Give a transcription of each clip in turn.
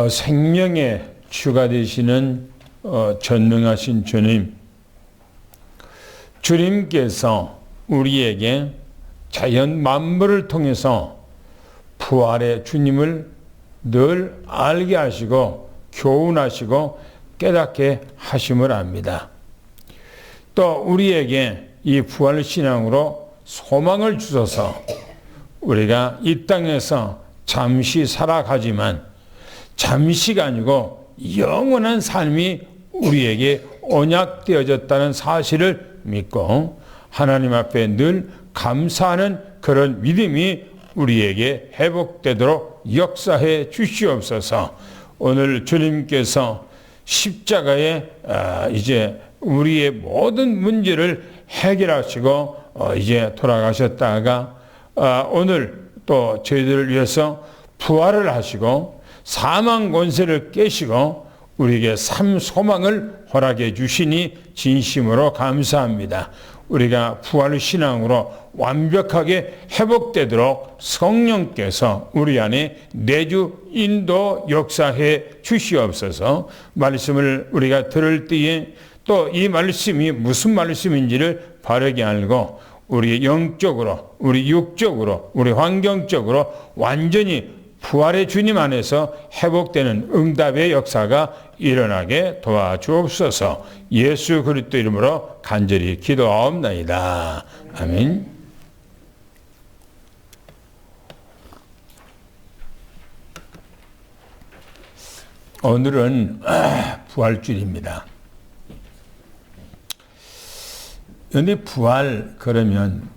생명의 주가 되시는 전능하신 주님, 주님께서 우리에게 자연 만물을 통해서 부활의 주님을 늘 알게 하시고 교훈하시고 깨닫게 하심을 압니다. 또 우리에게 이 부활신앙으로 소망을 주셔서 우리가 이 땅에서 잠시 살아가지만 잠시가 아니고 영원한 삶이 우리에게 언약되어졌다는 사실을 믿고 하나님 앞에 늘 감사하는 그런 믿음이 우리에게 회복되도록 역사해 주시옵소서. 오늘 주님께서 십자가에 이제 우리의 모든 문제를 해결하시고 이제 돌아가셨다가 오늘 또 저희들을 위해서 부활을 하시고 사망 권세를 깨시고 우리에게 삶 소망을 허락해 주시니 진심으로 감사합니다. 우리가 부활 신앙으로 완벽하게 회복되도록 성령께서 우리 안에 내주 인도 역사해 주시옵소서. 말씀을 우리가 들을 때에 또 이 말씀이 무슨 말씀인지를 바르게 알고 우리 영적으로, 우리 육적으로, 우리 환경적으로 완전히 부활의 주님 안에서 회복되는 응답의 역사가 일어나게 도와주옵소서. 예수 그리스도 이름으로 간절히 기도하옵나이다. 아멘. 오늘은 부활주일입니다. 그런데 부활 그러면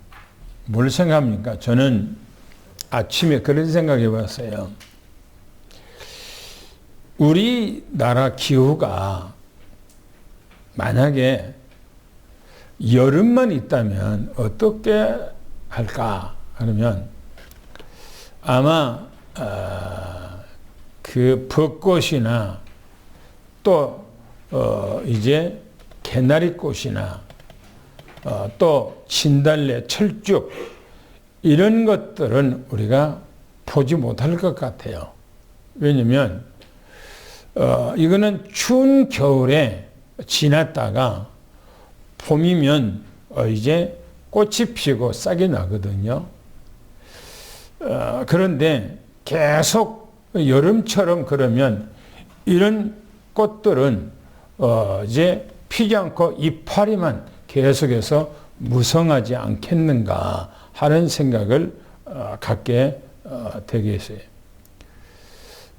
뭘 생각합니까? 저는 아침에 그런 생각해 봤어요. 우리나라 기후가 만약에 여름만 있다면 어떻게 할까? 그러면 아마 그 벚꽃이나 또 이제 개나리꽃이나 또 진달래, 철쭉 이런 것들은 우리가 보지 못할 것 같아요. 왜냐면 이거는 추운 겨울에 지났다가 봄이면 이제 꽃이 피고 싹이 나거든요. 그런데 계속 여름처럼 그러면 이런 꽃들은 이제 피지 않고 이파리만 계속해서 무성하지 않겠는가 하는 생각을 갖게 되게 했어요.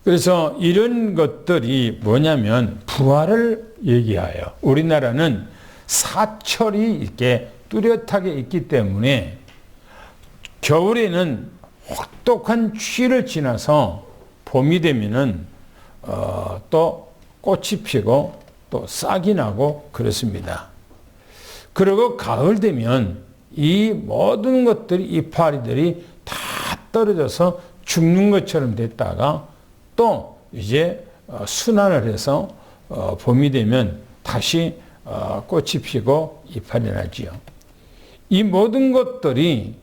그래서 이런 것들이 뭐냐면 부활을 얘기하여 우리나라는 사철이 이렇게 뚜렷하게 있기 때문에 겨울에는 혹독한 추위를 지나서 봄이 되면은 또 꽃이 피고 또 싹이 나고 그렇습니다. 그리고 가을 되면 이 모든 것들이 이파리들이 다 떨어져서 죽는 것처럼 됐다가 또 이제 순환을 해서 봄이 되면 다시 꽃이 피고 이파리 나지요. 이 모든 것들이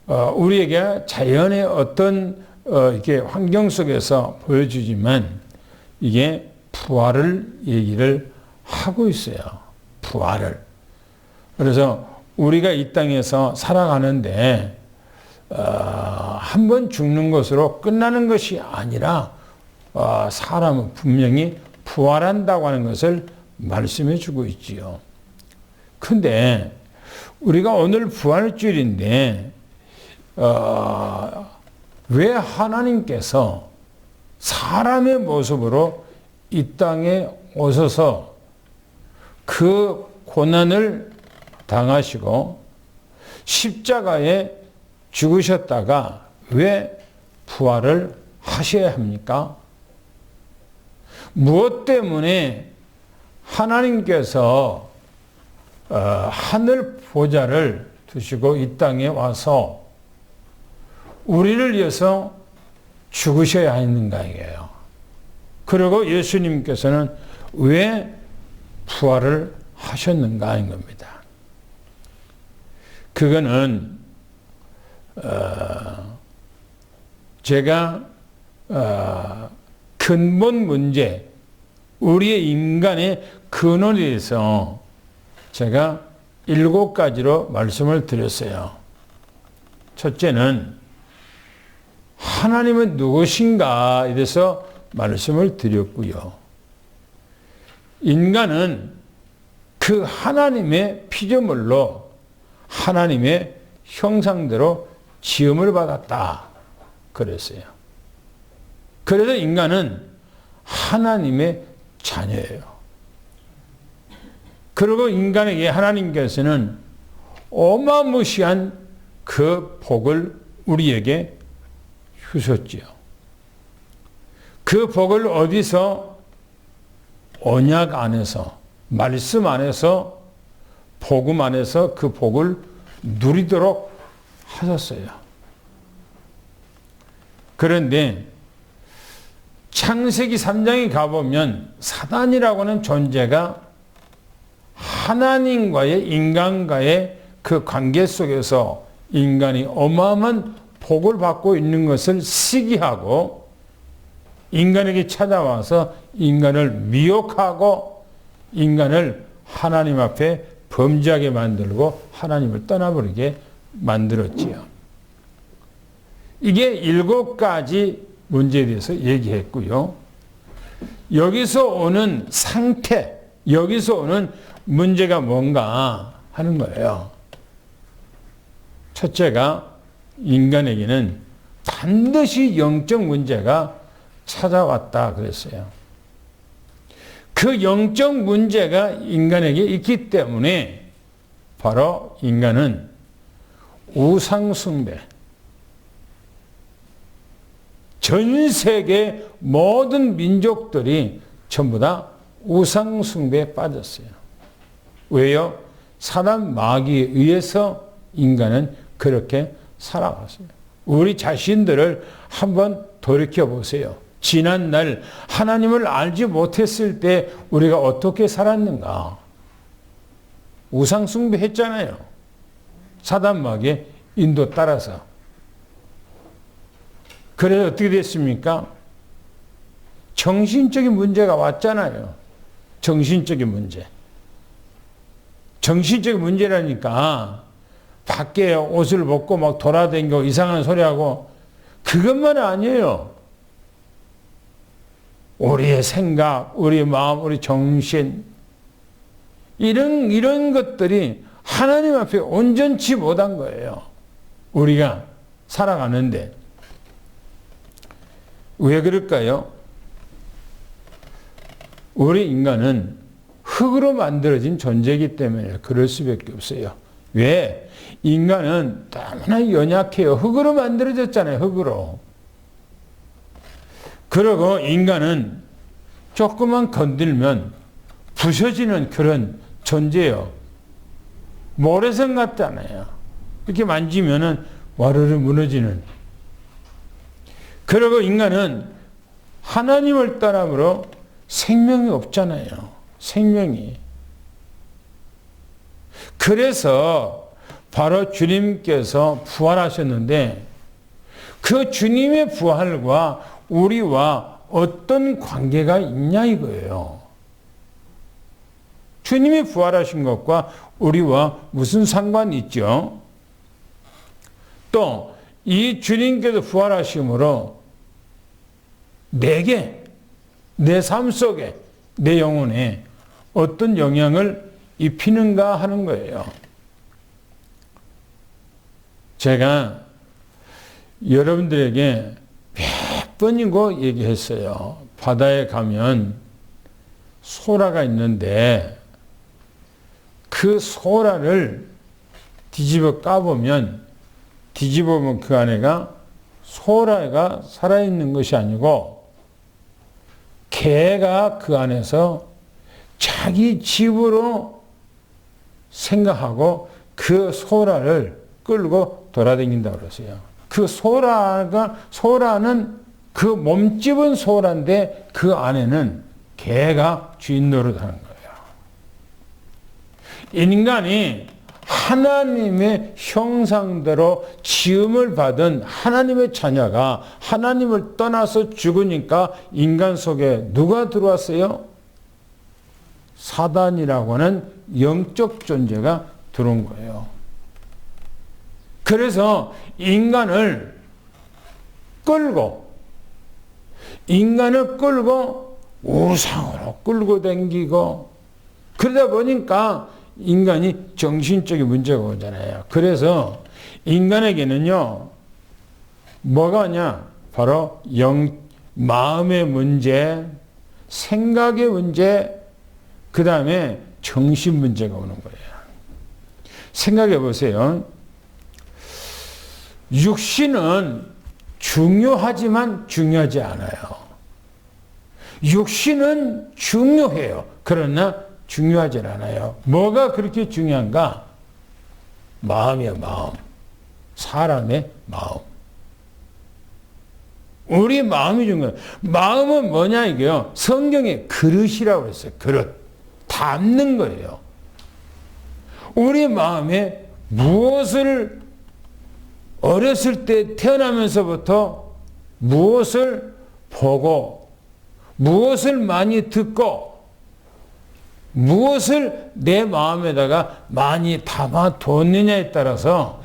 우리에게 자연의 어떤 이렇게 환경 속에서 보여주지만 이게 부활을 얘기를 하고 있어요. 부활을. 그래서 우리가 이 땅에서 살아가는데 한 번 죽는 것으로 끝나는 것이 아니라 사람은 분명히 부활한다고 하는 것을 말씀해 주고 있지요. 근데 우리가 오늘 부활주일인데 왜 하나님께서 사람의 모습으로 이 땅에 오셔서 그 고난을 당하시고 십자가에 죽으셨다가 왜 부활을 하셔야 합니까? 무엇 때문에 하나님께서 하늘 보좌를 두시고 이 땅에 와서 우리를 위해서 죽으셔야 했는가예요. 그리고 예수님께서는 왜 부활을 하셨는가 하는 겁니다. 그거는 제가 근본 문제, 우리의 인간의 근원에 대해서 제가 7가지로 말씀을 드렸어요. 첫째는 하나님은 누구신가에 대해서 말씀을 드렸고요. 인간은 그 하나님의 피조물로 하나님의 형상대로 지음을 받았다 그랬어요. 그래서 인간은 하나님의 자녀예요. 그리고 인간에게 하나님께서는 어마무시한 그 복을 우리에게 주셨지요. 그 복을 어디서? 언약 안에서, 말씀 안에서, 복음 안에서 그 복을 누리도록 하셨어요. 그런데 창세기 3장에 가보면 사단이라고 하는 존재가 하나님과의 인간과의 그 관계 속에서 인간이 어마어마한 복을 받고 있는 것을 시기하고 인간에게 찾아와서 인간을 미혹하고 인간을 하나님 앞에 범죄하게 만들고 하나님을 떠나버리게 만들었지요. 이게 7가지 문제에 대해서 얘기했고요. 여기서 오는 상태, 여기서 오는 문제가 뭔가 하는 거예요. 첫째가 인간에게는 반드시 영적 문제가 찾아왔다 그랬어요. 그 영적 문제가 인간에게 있기 때문에 바로 인간은 우상숭배, 전 세계 모든 민족들이 전부 다 우상숭배에 빠졌어요. 왜요? 사단 마귀에 의해서 인간은 그렇게 살아갔어요. 우리 자신들을 한번 돌이켜 보세요. 지난날 하나님을 알지 못했을 때 우리가 어떻게 살았는가? 우상숭배 했잖아요. 사단 마귀의 인도 따라서. 그래서 어떻게 됐습니까? 정신적인 문제가 왔잖아요. 정신적인 문제. 정신적인 문제라니까 밖에 옷을 벗고 막 돌아다니고 이상한 소리하고 그것만 아니에요. 우리의 생각, 우리 마음, 우리 정신 이런 것들이 하나님 앞에 온전치 못한 거예요. 우리가 살아가는데. 왜 그럴까요? 우리 인간은 흙으로 만들어진 존재이기 때문에 그럴 수밖에 없어요. 왜? 인간은 너무나 연약해요. 흙으로 만들어졌잖아요. 흙으로. 그리고 인간은 조금만 건들면 부서지는 그런 존재예요. 모래성 같잖아요. 이렇게 만지면은 와르르 무너지는. 그리고 인간은 하나님을 떠남으로 생명이 없잖아요. 생명이. 그래서 바로 주님께서 부활하셨는데 그 주님의 부활과 우리와 어떤 관계가 있냐 이거예요. 주님이 부활하신 것과 우리와 무슨 상관이 있죠? 또 이 주님께서 부활하심으로 내게, 내 삶 속에, 내 영혼에 어떤 영향을 입히는가 하는 거예요. 제가 여러분들에게 몇 번이고 얘기했어요. 바다에 가면 소라가 있는데 그 소라를 뒤집어 까보면 그 안에가 소라가 살아있는 것이 아니고 개가 그 안에서 자기 집으로 생각하고 그 소라를 끌고 돌아다닌다고 그랬어요. 그 소라는 그 몸집은 소라인데 그 안에는 개가 주인 노릇하는 거예요. 인간이 하나님의 형상대로 지음을 받은 하나님의 자녀가 하나님을 떠나서 죽으니까 인간 속에 누가 들어왔어요? 사단이라고 하는 영적 존재가 들어온 거예요. 그래서 인간을 끌고 우상으로 끌고 다니고 그러다 보니까 인간이 정신적인 문제가 오잖아요. 그래서 인간에게는요, 뭐가 오냐? 바로 마음의 문제, 생각의 문제, 그 다음에 정신 문제가 오는 거예요. 생각해 보세요. 육신은 중요하지만 중요하지 않아요. 육신은 중요해요. 그러나 중요하지 않아요. 뭐가 그렇게 중요한가? 마음이야, 마음. 사람의 마음. 우리 마음이 중요해요. 마음은 뭐냐 이게요. 성경에 그릇이라고 했어요. 그릇. 담는 거예요. 우리 마음에 무엇을 어렸을 때 태어나면서부터 무엇을 보고 무엇을 많이 듣고 무엇을 내 마음에다가 많이 담아뒀느냐에 따라서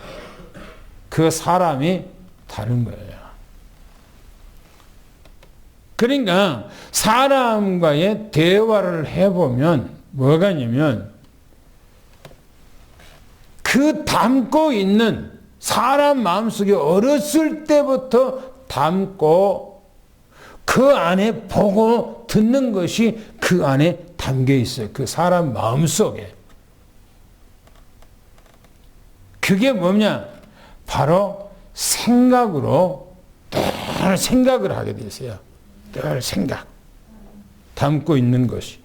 그 사람이 다른 거예요. 그러니까 사람과의 대화를 해보면 뭐가 있냐면 그 담고 있는 사람 마음속에 어렸을 때부터 담고 그 안에 보고 듣는 것이 그 안에 담겨 있어요. 그 사람 마음속에. 그게 뭐냐? 바로 생각으로 늘 생각을 하게 되세요. 늘 생각. 담고 있는 것이.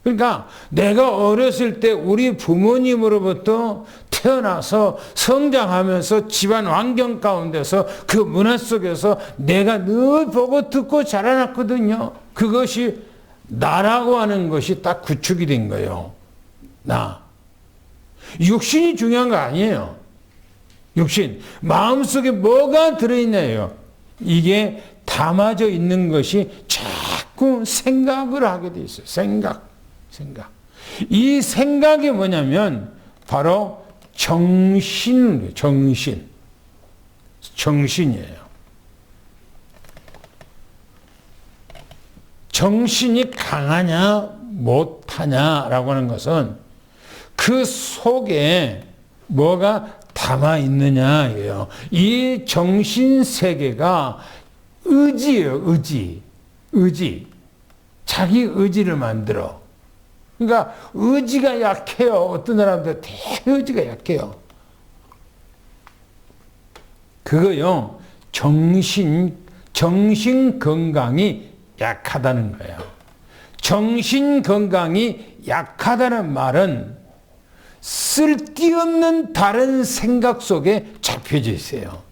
그러니까 내가 어렸을 때 우리 부모님으로부터 태어나서 성장하면서 집안 환경 가운데서 그 문화 속에서 내가 늘 보고 듣고 자라났거든요. 그것이 나라고 하는 것이 딱 구축이 된 거예요. 나. 육신이 중요한 거 아니에요. 육신. 마음속에 뭐가 들어있냐요. 이게 담아져 있는 것이 자꾸 생각을 하게 돼 있어요. 생각. 이 생각이 뭐냐면 바로 정신이에요. 정신이에요. 정신이 강하냐 못하냐라고 하는 것은 그 속에 뭐가 담아 있느냐예요. 이 정신 세계가 의지예요. 의지. 자기 의지를 만들어. 그러니까 의지가 약해요. 어떤 사람들 대의지가 약해요. 그거요. 정신 건강이 약하다는 거예요. 정신 건강이 약하다는 말은 쓸데없는 다른 생각 속에 잡혀져 있어요.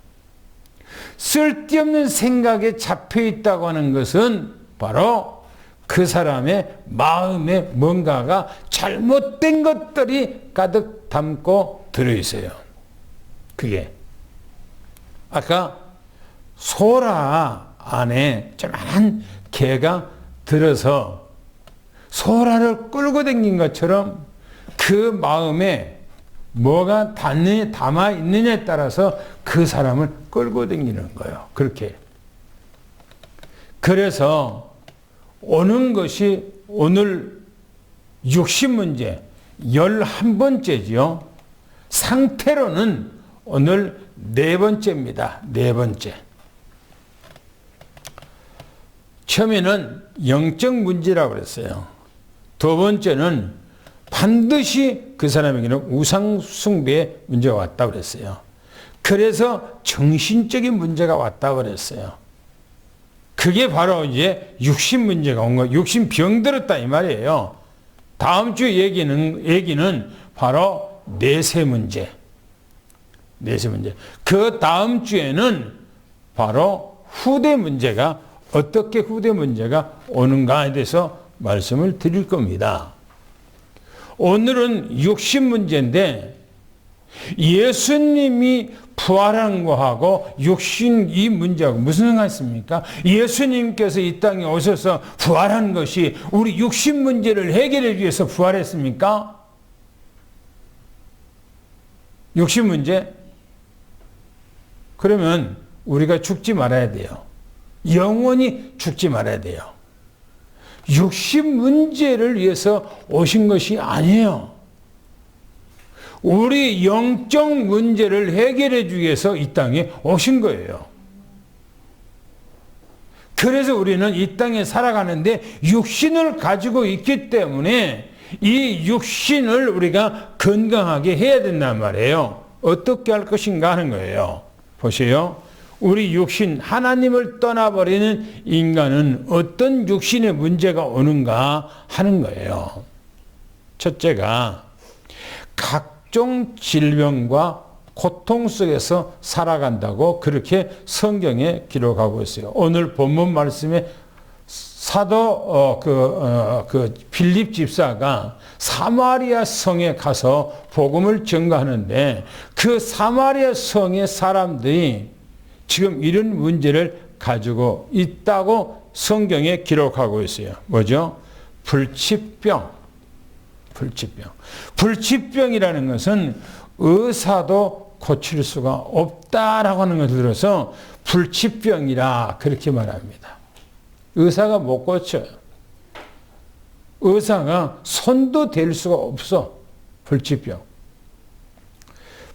쓸데없는 생각에 잡혀 있다고 하는 것은 바로 그 사람의 마음에 뭔가가 잘못된 것들이 가득 담고 들어있어요. 그게 아까 소라 안에 조그만 개가 들어서 소라를 끌고 다닌 것처럼 그 마음에 뭐가 담아 있느냐에 따라서 그 사람을 끌고 다니는 거예요. 그렇게. 그래서 오는 것이 오늘 60문제 11번째지요. 상태로는 오늘 4번째입니다. 4번째. 처음에는 영적 문제라고 그랬어요. 두 번째는 반드시 그 사람에게는 우상 숭배의 문제가 왔다고 그랬어요. 그래서 정신적인 문제가 왔다고 그랬어요. 그게 바로 이제 육신 문제가 온 거예요. 육신 병들었다 이 말이에요. 다음 주 얘기는 바로 내세 문제. 내세 문제. 그 다음 주에는 바로 후대 문제가 어떻게 후대 문제가 오는가에 대해서 말씀을 드릴 겁니다. 오늘은 육신 문제인데 예수님이 부활한 거하고 육신 이 문제하고 무슨 상관이 있습니까? 예수님께서 이 땅에 오셔서 부활한 것이 우리 육신 문제를 해결하기 위해서 부활했습니까? 육신 문제? 그러면 우리가 죽지 말아야 돼요. 영원히 죽지 말아야 돼요. 육신 문제를 위해서 오신 것이 아니에요. 우리 영적 문제를 해결해 주기 위해서 이 땅에 오신 거예요. 그래서 우리는 이 땅에 살아가는데 육신을 가지고 있기 때문에 이 육신을 우리가 건강하게 해야 된단 말이에요. 어떻게 할 것인가 하는 거예요. 보세요. 우리 육신, 하나님을 떠나버리는 인간은 어떤 육신의 문제가 오는가 하는 거예요. 첫째가 각종 질병과 고통 속에서 살아간다고 그렇게 성경에 기록하고 있어요. 오늘 본문 말씀에 사도 빌립 집사가 사마리아 성에 가서 복음을 전가하는데 그 사마리아 성의 사람들이 지금 이런 문제를 가지고 있다고 성경에 기록하고 있어요. 뭐죠? 불치병. 불치병이라는 것은 의사도 고칠 수가 없다라고 하는 것을 들어서 불치병이라 그렇게 말합니다. 의사가 못 고쳐요. 의사가 손도 댈 수가 없어. 불치병.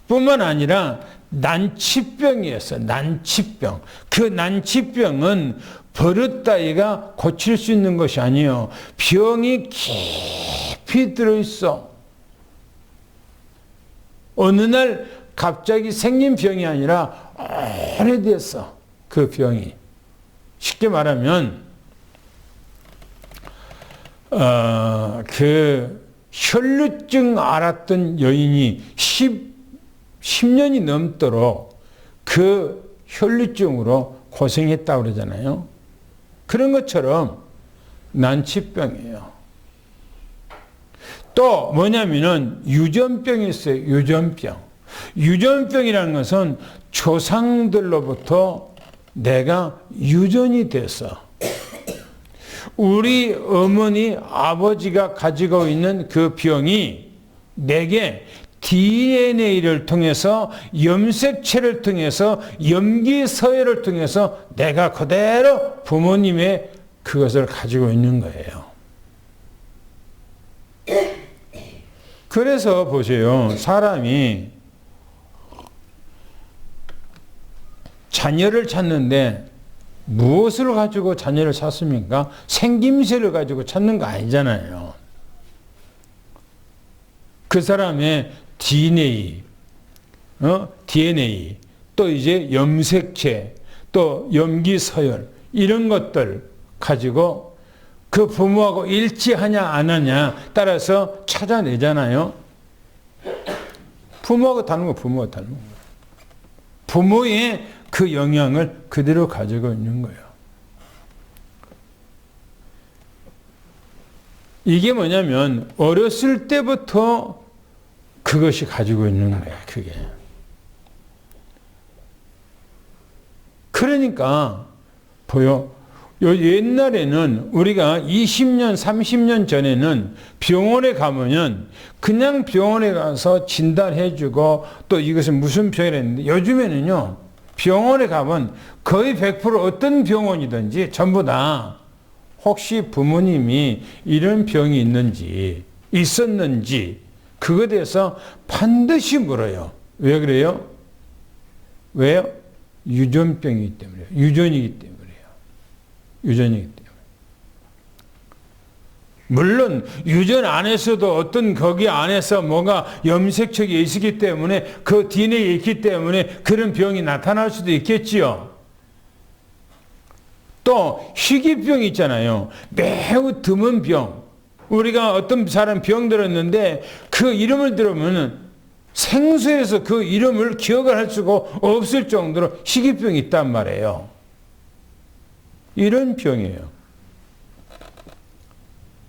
뿐만 아니라 난치병이었어. 난치병. 그 난치병은 버릇 따위가 고칠 수 있는 것이 아니에요. 병이 깊이 들어있어. 어느 날 갑자기 생긴 병이 아니라 오래됐어. 그 병이. 쉽게 말하면 그 혈루증 앓았던 여인이 10년이 넘도록 그 혈루증으로 고생했다고 그러잖아요. 그런 것처럼 난치병이에요. 또 뭐냐면은 유전병이 있어요. 유전병. 유전병이라는 것은 조상들로부터 내가 유전이 돼서 우리 어머니, 아버지가 가지고 있는 그 병이 내게 DNA를 통해서 염색체를 통해서 염기서열을 통해서 내가 그대로 부모님의 그것을 가지고 있는 거예요. 그래서 보세요. 사람이 자녀를 찾는데 무엇을 가지고 자녀를 찾습니까? 생김새를 가지고 찾는 거 아니잖아요. 그 사람의 DNA, 또 이제 염색체, 또 염기서열, 이런 것들 가지고 그 부모하고 일치하냐 안 하냐 따라서 찾아내잖아요. 부모하고 다른 거 부모가 다른 거예요. 부모의 그 영향을 그대로 가지고 있는 거예요. 이게 뭐냐면 어렸을 때부터 그것이 가지고 있는 거예요. 그게. 그러니까 보여. 옛날에는 우리가 20년, 30년 전에는 병원에 가면은 그냥 병원에 가서 진단해주고 또 이것은 무슨 병이라 했는데 요즘에는요, 병원에 가면 거의 100% 어떤 병원이든지 전부 다 혹시 부모님이 이런 병이 있었는지 그거에 대해서 반드시 물어요. 왜 그래요? 왜요? 유전병이기 때문이에요. 유전이기 때문에. 유전이기 때문에. 물론 유전 안에서도 어떤 거기 안에서 뭔가 염색체가 있기 때문에 그 DNA에 있기 때문에 그런 병이 나타날 수도 있겠지요. 또 희귀병이 있잖아요. 매우 드문 병. 우리가 어떤 사람 병 들었는데 그 이름을 들으면 생소해서 그 이름을 기억을 할 수가 없을 정도로 희귀병이 있단 말이에요. 이런 병이에요.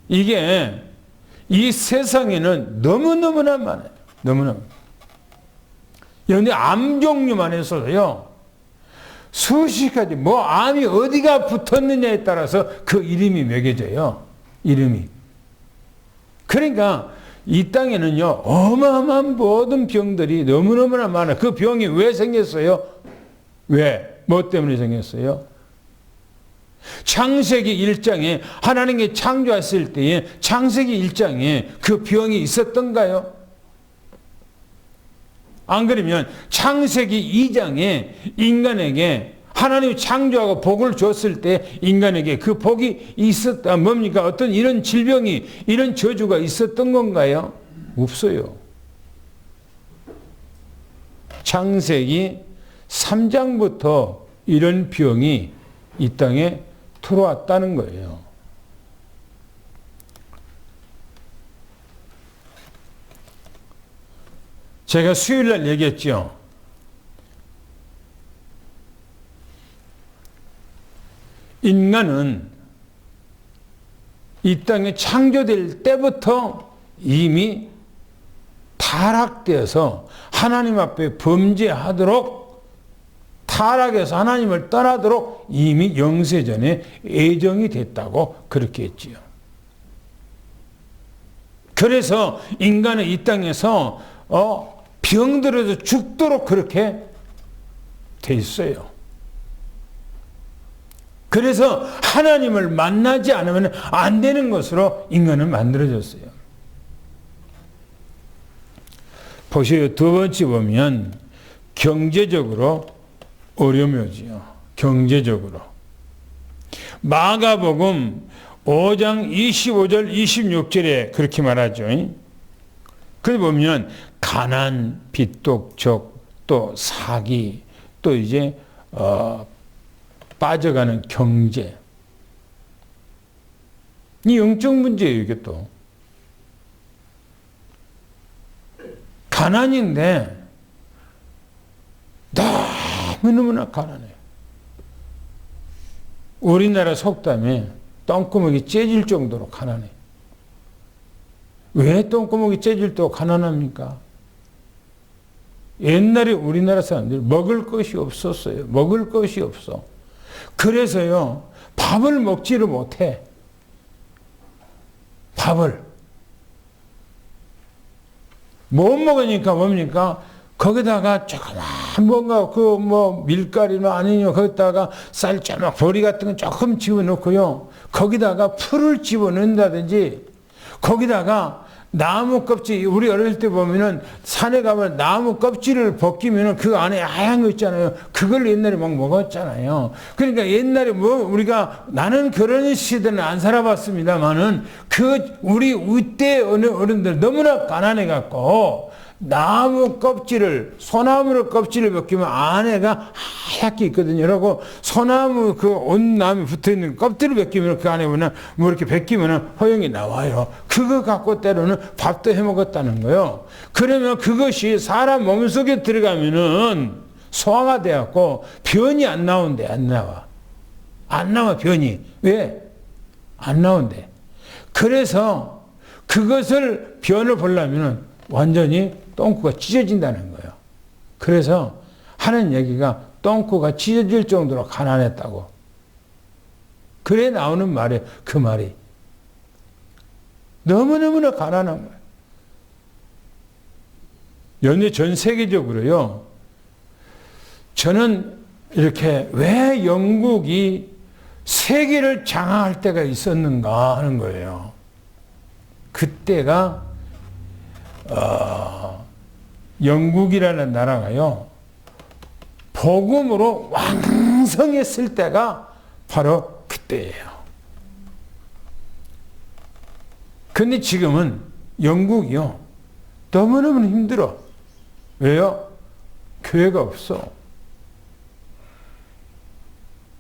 이게 이 세상에는 너무너무나 많아요. 너무너무. 연대 암 종류만 해서요. 수십 가지, 뭐 암이 어디가 붙었느냐에 따라서 그 이름이 매겨져요. 이름이. 그러니까 이 땅에는요, 어마어마한 모든 병들이 너무너무나 많아요. 그 병이 왜 생겼어요? 왜? 뭐 때문에 생겼어요? 창세기 1장에 하나님이 창조했을 때에 창세기 1장에 그 병이 있었던가요? 안 그러면 창세기 2장에 인간에게 하나님이 창조하고 복을 줬을 때 인간에게 그 복이 있었다. 뭡니까? 어떤 이런 질병이, 이런 저주가 있었던 건가요? 없어요. 창세기 3장부터 이런 병이 이 땅에 들어왔다는 거예요. 제가 수요일 날 얘기했죠. 인간은 이 땅에 창조될 때부터 이미 타락되어서 하나님 앞에 범죄하도록 타락해서 하나님을 떠나도록 이미 영세전에 예정이 됐다고 그렇게 했지요. 그래서 인간은 이 땅에서 병들어서 죽도록 그렇게 돼 있어요. 그래서 하나님을 만나지 않으면 안 되는 것으로 인간은 만들어졌어요. 보세요. 두 번째 보면 경제적으로 어려움이 오지요. 경제적으로. 마가복음 5장 25절 26절에 그렇게 말하죠. 그래 보면 가난, 빚독촉, 또 사기, 또 이제 빠져가는 경제. 이 영적 문제예요, 이게 또. 가난인데 너무너무나 가난해요. 우리나라 속담에 똥구멍이 째질 정도로 가난해요. 왜 똥구멍이 째질 정도로 가난합니까? 옛날에 우리나라 사람들이 먹을 것이 없었어요. 먹을 것이 없어. 그래서요, 밥을 먹지를 못해. 밥을. 못 먹으니까 뭡니까? 거기다가 조그만 뭔가 밀가루나 아니면 거기다가 쌀짜막 보리 같은 거 조금 집어넣고요. 거기다가 풀을 집어넣는다든지 거기다가 나무 껍질, 우리 어릴 때 보면은 산에 가면 나무 껍질을 벗기면은 그 안에 하얀 거 있잖아요. 그걸 옛날에 막 먹었잖아요. 그러니까 옛날에 우리가 나는 그런 시대는 안 살아봤습니다만은 우리 이때 어른들 너무나 가난해갖고 나무 껍질을, 소나무 껍질을 벗기면 안에가 하얗게 있거든요. 그러고 소나무 온 나무에 붙어 있는 껍질을 벗기면 그 안에 보면 뭐 이렇게 벗기면 허영이 나와요. 그거 갖고 때로는 밥도 해 먹었다는 거예요. 그러면 그것이 사람 몸속에 들어가면은 소화가 돼갖고 변이 안 나온대, 안 나와. 안 나와, 변이. 왜? 안 나온대. 그래서 그것을 변을 보려면은 완전히 똥구가 찢어진다는 거예요. 그래서 하는 얘기가 똥구가 찢어질 정도로 가난했다고. 그래 나오는 말이에요. 그 말이. 너무너무나 가난한 거예요. 연예 전 세계적으로요. 저는 이렇게 왜 영국이 세계를 장악할 때가 있었는가 하는 거예요. 그때가 영국이라는 나라가요, 복음으로 왕성했을 때가 바로 그때예요. 근데 지금은 영국이요, 너무너무 힘들어. 왜요? 교회가 없어.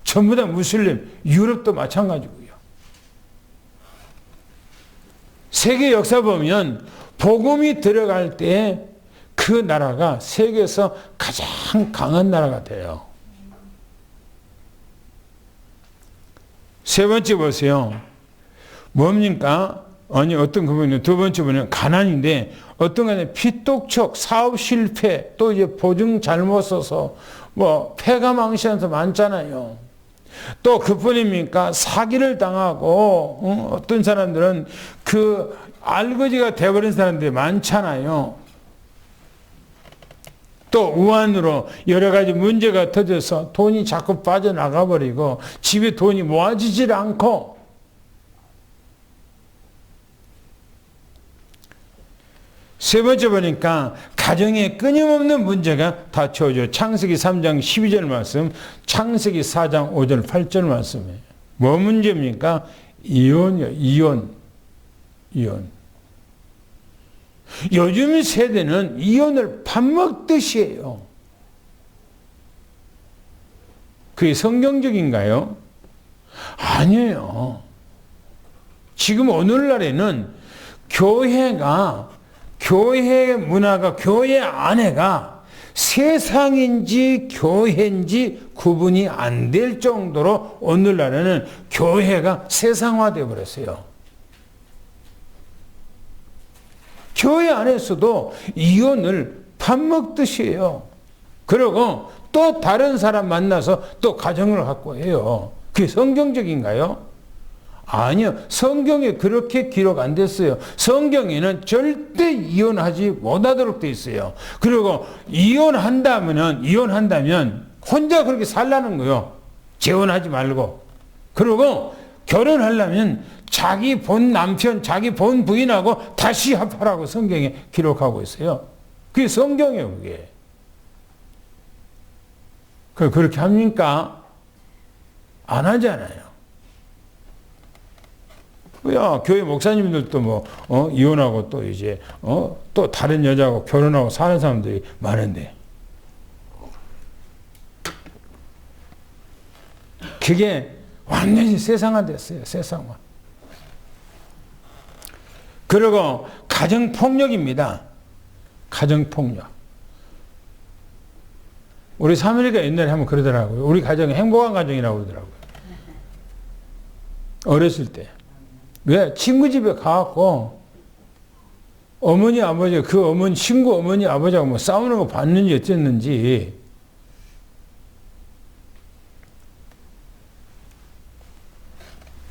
전부 다 무슬림, 유럽도 마찬가지고요. 세계 역사 보면 복음이 들어갈 때 그 나라가 세계에서 가장 강한 나라가 돼요. 세 번째 보세요. 뭡니까? 아니 어떤 부분은 두 번째 부분은 가난인데 어떤 거는 피떡촉, 사업 실패, 또 이제 보증 잘못 써서 뭐 폐가 망신해서 많잖아요. 또 그뿐입니까? 사기를 당하고 어떤 사람들은 그 알거지가 돼버린 사람들이 많잖아요. 또 우한으로 여러 가지 문제가 터져서 돈이 자꾸 빠져나가 버리고 집에 돈이 모아지질 않고 세 번째 보니까 가정에 끊임없는 문제가 닥쳐오죠. 창세기 3장 12절 말씀, 창세기 4장 5절 8절 말씀이에요. 뭐 문제입니까? 이혼이요. 이혼. 요즘 세대는 이혼을 밥 먹듯이 해요. 그게 성경적인가요? 아니에요. 지금 오늘날에는 교회 문화가, 교회 안에가 세상인지 교회인지 구분이 안 될 정도로 오늘날에는 교회가 세상화되어 버렸어요. 교회 안에서도 이혼을 밥 먹듯이 해요. 그리고 또 다른 사람 만나서 또 가정을 갖고 해요. 그게 성경적인가요? 아니요. 성경에 그렇게 기록 안 됐어요. 성경에는 절대 이혼하지 못하도록 돼 있어요. 그리고 이혼한다면 혼자 그렇게 살라는 거요. 재혼하지 말고. 그리고 결혼하려면 자기 본 남편, 자기 본 부인하고 다시 합하라고 성경에 기록하고 있어요. 그게 성경이에요, 그게. 그렇게 합니까? 안 하잖아요. 야, 교회 목사님들도 이혼하고 또 이제, 또 다른 여자하고 결혼하고 사는 사람들이 많은데. 그게 완전히 세상화 됐어요, 세상화. 그리고 가정폭력입니다. 가정폭력. 우리 사무엘이가 옛날에 한번 그러더라고요. 우리 가정이 행복한 가정이라고 그러더라고요. 어렸을 때. 왜? 친구 집에 가갖고 어머니, 아버지, 친구 어머니, 아버지하고 뭐 싸우는 거 봤는지 어쨌는지.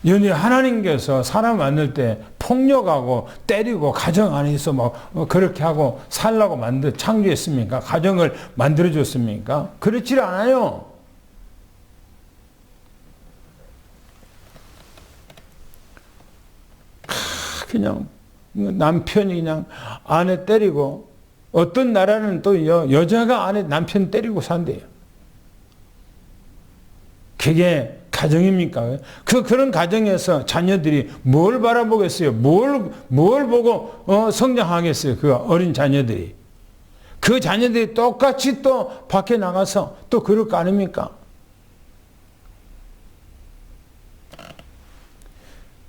연히 하나님께서 사람 만들 때 폭력하고 때리고 가정 안에서 막 그렇게 하고 살라고 창조했습니까? 가정을 만들어줬습니까? 그렇지 않아요. 그냥 남편이 그냥 아내 때리고 어떤 나라는 또 여자가 아내 남편 때리고 산대요. 그게 가정입니까? 그런 가정에서 자녀들이 뭘 바라보겠어요? 뭘 보고 성장하겠어요? 그 어린 자녀들이. 그 자녀들이 똑같이 또 밖에 나가서 또 그럴 거 아닙니까?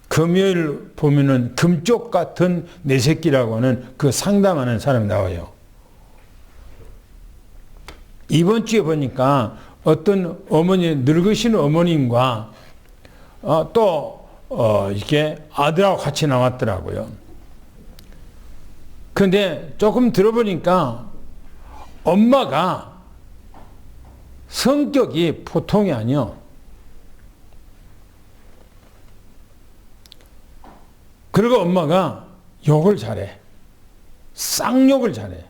금요일 보면은 금쪽 같은 내 새끼라고 하는 그 상담하는 사람이 나와요. 이번 주에 보니까 어떤 어머니, 늙으신 어머님과 이렇게 아들하고 같이 나왔더라고요. 근데 조금 들어보니까 엄마가 성격이 보통이 아니요. 그리고 엄마가 욕을 잘해. 쌍욕을 잘해.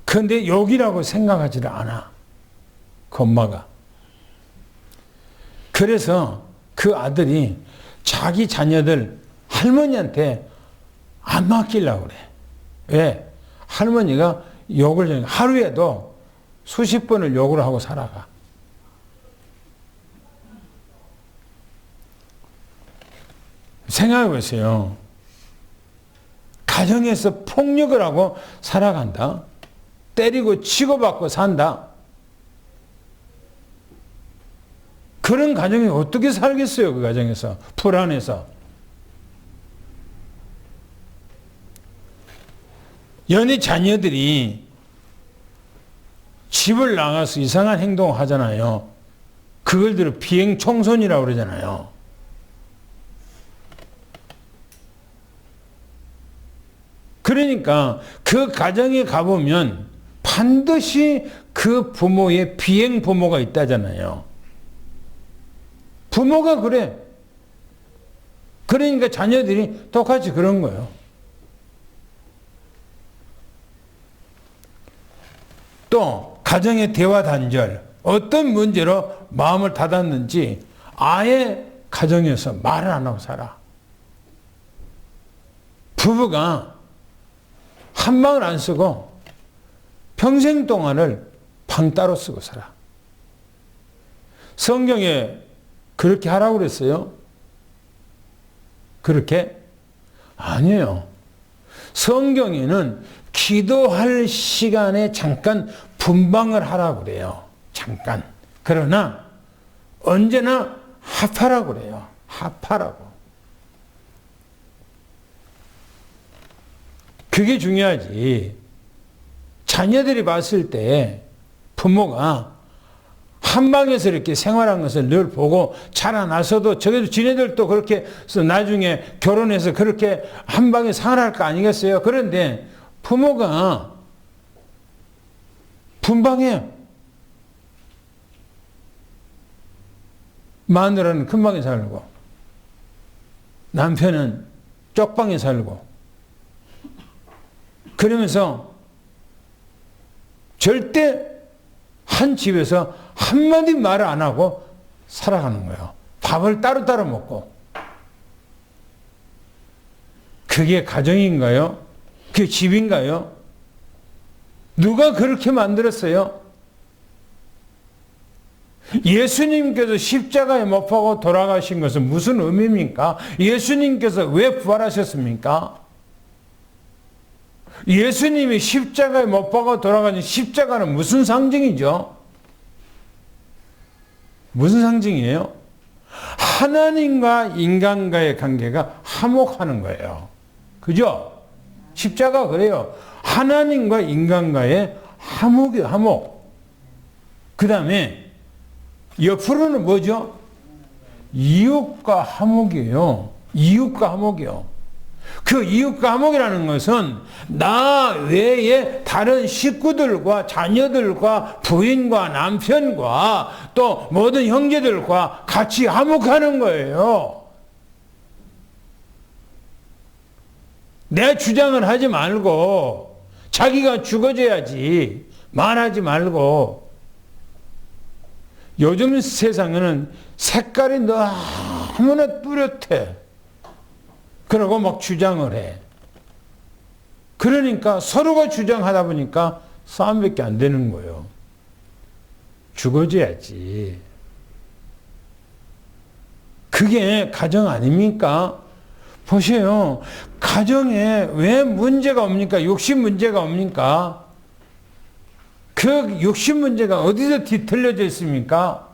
그런데 욕이라고 생각하지를 않아. 그 엄마가. 그래서 그 아들이 자기 자녀들 할머니한테 안 맡기려고 그래. 왜? 할머니가 욕을 하루에도 수십 번을 욕을 하고 살아가. 생각해 보세요. 가정에서 폭력을 하고 살아간다. 때리고 치고받고 산다. 그런 가정이 어떻게 살겠어요? 그 가정에서. 불안해서. 연애 자녀들이 집을 나가서 이상한 행동을 하잖아요. 그걸들을 비행 청소년이라고 그러잖아요. 그러니까 그 가정에 가보면 반드시 그 부모의 비행 부모가 있다잖아요. 부모가 그래. 그러니까 자녀들이 똑같이 그런 거예요. 또 가정의 대화 단절, 어떤 문제로 마음을 닫았는지 아예 가정에서 말을 안 하고 살아. 부부가 한 방을 안 쓰고 평생 동안을 방 따로 쓰고 살아. 성경에 그렇게 하라고 그랬어요? 그렇게? 아니에요. 성경에는 기도할 시간에 잠깐 분방을 하라고 그래요. 잠깐. 그러나 언제나 합하라고 그래요. 합하라고. 그게 중요하지. 자녀들이 봤을 때 부모가 한방에서 이렇게 생활한 것을 늘 보고 자라나서도 저게도 지네들도 그렇게 나중에 결혼해서 그렇게 한방에 생활할 거 아니겠어요? 그런데 부모가 분방해요. 마누라는 큰 방에 살고 남편은 쪽방에 살고 그러면서 절대 한 집에서 한마디 말을 안 하고 살아가는 거예요. 밥을 따로따로 먹고. 그게 가정인가요? 그게 집인가요? 누가 그렇게 만들었어요? 예수님께서 십자가에 못 박고 돌아가신 것은 무슨 의미입니까? 예수님께서 왜 부활하셨습니까? 예수님이 십자가에 못 박고 돌아가신 십자가는 무슨 상징이죠? 무슨 상징이에요? 하나님과 인간과의 관계가 화목하는 거예요. 그죠? 십자가 그래요. 하나님과 인간과의 화목이에요. 화목. 그 다음에 옆으로는 뭐죠? 이웃과 화목이에요. 이웃과 화목이요. 그 이웃과 화목이라는 것은 나 외에 다른 식구들과 자녀들과 부인과 남편과 또 모든 형제들과 같이 화목하는 거예요. 내 주장을 하지 말고 자기가 죽어져야지 말하지 말고. 요즘 세상에는 색깔이 너무나 뚜렷해. 그러고 막 주장을 해. 그러니까 서로가 주장하다 보니까 싸움밖에 안 되는 거예요. 죽어줘야지. 그게 가정 아닙니까? 보세요. 가정에 왜 문제가 옵니까? 욕심 문제가 옵니까? 그 욕심 문제가 어디서 뒤틀려져 있습니까?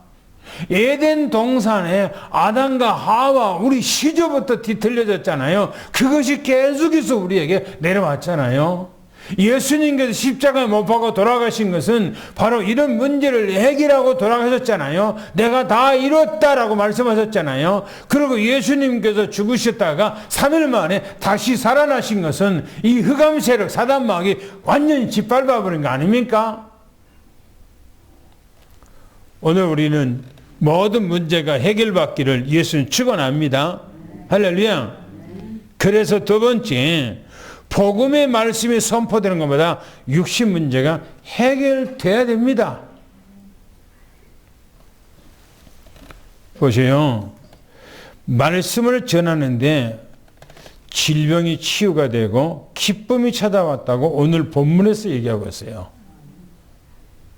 에덴 동산에 아담과 하와 우리 시조부터 뒤틀려졌잖아요. 그것이 계속해서 우리에게 내려왔잖아요. 예수님께서 십자가에 못 박아 돌아가신 것은 바로 이런 문제를 해결하고 돌아가셨잖아요. 내가 다 이뤘다라고 말씀하셨잖아요. 그리고 예수님께서 죽으셨다가 3일 만에 다시 살아나신 것은 이 흑암 세력 사단마귀 완전히 짓밟아버린 거 아닙니까? 오늘 우리는 모든 문제가 해결받기를 예수님 축원합니다. 할렐루야. 그래서 두 번째, 복음의 말씀이 선포되는 것보다 육신 문제가 해결돼야 됩니다. 보세요. 말씀을 전하는데 질병이 치유가 되고 기쁨이 찾아왔다고 오늘 본문에서 얘기하고 있어요.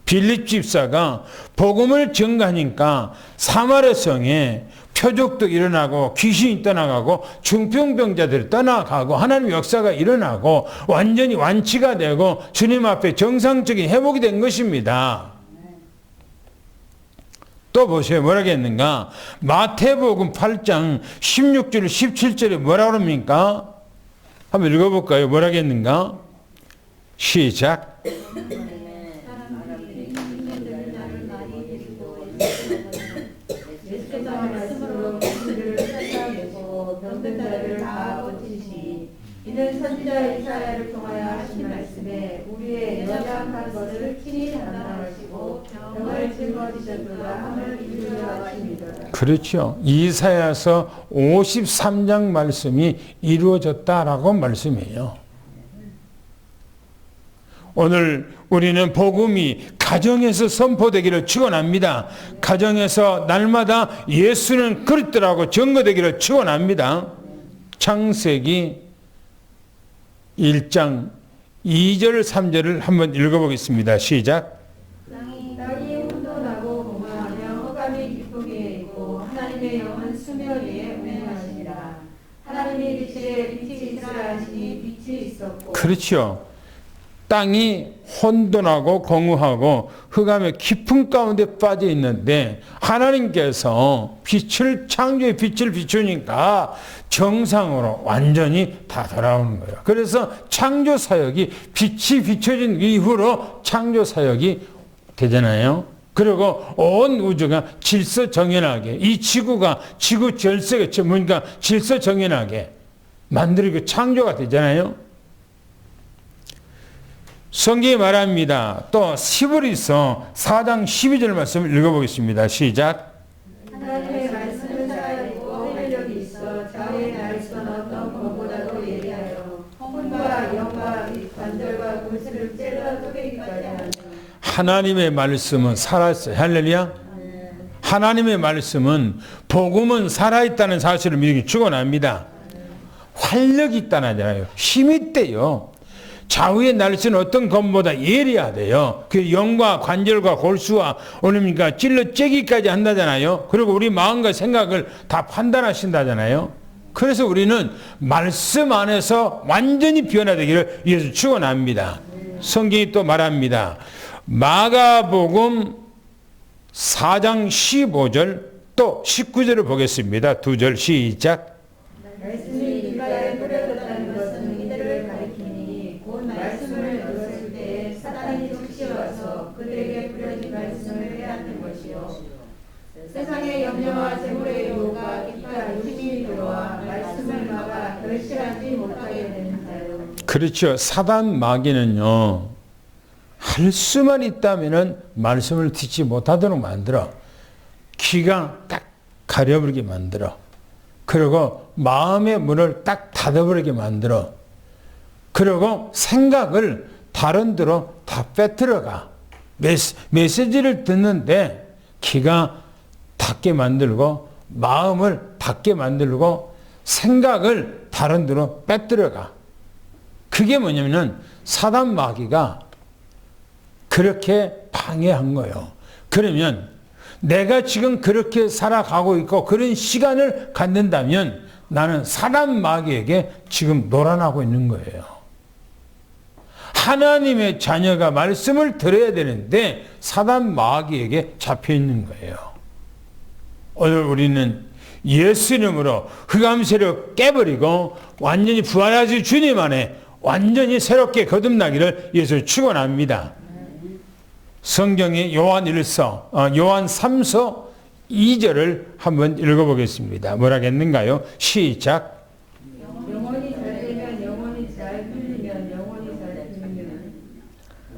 빌립 집사가 복음을 전가하니까 사마리아 성에 표적도 일어나고 귀신이 떠나가고 중풍병자들이 떠나가고 하나님의 역사가 일어나고 완전히 완치가 되고 주님 앞에 정상적인 회복이 된 것입니다. 또 보세요. 뭐라고 했는가? 마태복음 8장 16절 17절에 뭐라고 합니까? 한번 읽어볼까요? 뭐라고 했는가? 시작. 하나님은 선지자 이사야를 통하여 하신 말씀에 우리의 연약한 것을 친히 담당하시고 병을 짊어지셨도다 함을 이루려 하심이더라. 그렇죠. 이사야서 53장 말씀이 이루어졌다라고 말씀해요. 오늘 우리는 복음이 가정에서 선포되기를 축원합니다. 가정에서 날마다 예수는 그리스도라고 증거되기를 축원합니다. 창세기 1장 2절 3절을 한번 읽어보겠습니다. 시작. 땅이 혼돈하고 공허하며 흑암이 깊음 위에 있고 하나님의 영은 수면 위에 운행하시니라. 하나님이 빛이 있으라 하시니 빛이 있었고. 그렇죠. 땅이 혼돈하고 공허하고 흑암의 깊은 가운데 빠져 있는데 하나님께서 창조의 빛을 비추니까 정상으로 완전히 다 돌아오는 거예요. 그래서 창조 사역이 빛이 비춰진 이후로 창조 사역이 되잖아요. 그리고 온 우주가 질서정연하게, 이 지구가 지구 절세가 뭔가 질서정연하게 만들고 창조가 되잖아요. 성경이 말합니다. 또 히브리서 4장 12절 말씀을 읽어보겠습니다. 시작. 하나님의 말씀은 살아있고 활력이 있어 좌우에 날 수 어떤 것보다도 예리하여 혼과 영과 및 관절과 골수를 찔러 쪼개기까지 하는. 하나님의 말씀은 살아있어요. 할렐루야. 하나님의 말씀은 복음은 살아있다는 사실을 믿기 축원합니다. 활력이 있다는 하잖아요. 힘이 있대요. 좌우의 날씨는 어떤 것보다 예리하대요. 그 영과 관절과 골수와 오늘니까 찔러 째기까지 한다잖아요. 그리고 우리 마음과 생각을 다 판단하신다잖아요. 그래서 우리는 말씀 안에서 완전히 변화되기를 위해서 축원합니다. 성경이 또 말합니다. 마가복음 4장 15절 또 19절을 보겠습니다. 두 절 시작. 말씀이 길가에 뿌려졌다는 것은 이들을 가리키니 곧 말씀을 들었을 때에 사단이 쫓겨와서 그들에게 뿌려진 말씀을 빼앗는 것이요 세상의 염려와 재물의 유혹과 기타 욕심이 들어와 말씀을 막아 결실하지 못하게 되는 자요. 그렇죠. 사단 마귀는요, 할 수만 있다면은 말씀을 듣지 못하도록 만들어. 귀가 딱 가려버리게 만들어. 그리고 마음의 문을 딱 닫아버리게 만들어. 그리고 생각을 다른 데로 다 빼들어가. 메시지를 듣는데 귀가 닫게 만들고 마음을 닫게 만들고 생각을 다른 데로 빼들어가. 그게 뭐냐면은 사단 마귀가 그렇게 방해한 거예요. 그러면 내가 지금 그렇게 살아가고 있고 그런 시간을 갖는다면 나는 사단 마귀에게 지금 놀아나고 있는 거예요. 하나님의 자녀가 말씀을 들어야 되는데 사단 마귀에게 잡혀 있는 거예요. 오늘 우리는 예수 이름으로 흑암 세력 깨버리고 완전히 부활하신 주님 안에 완전히 새롭게 거듭나기를 예수 축원합니다. 성경의 요한 3서 2절을 한번 읽어보겠습니다. 뭐라겠는가요? 시작. 영혼이 잘 되면 영혼이 잘 풀리면 영혼이 잘 풀리면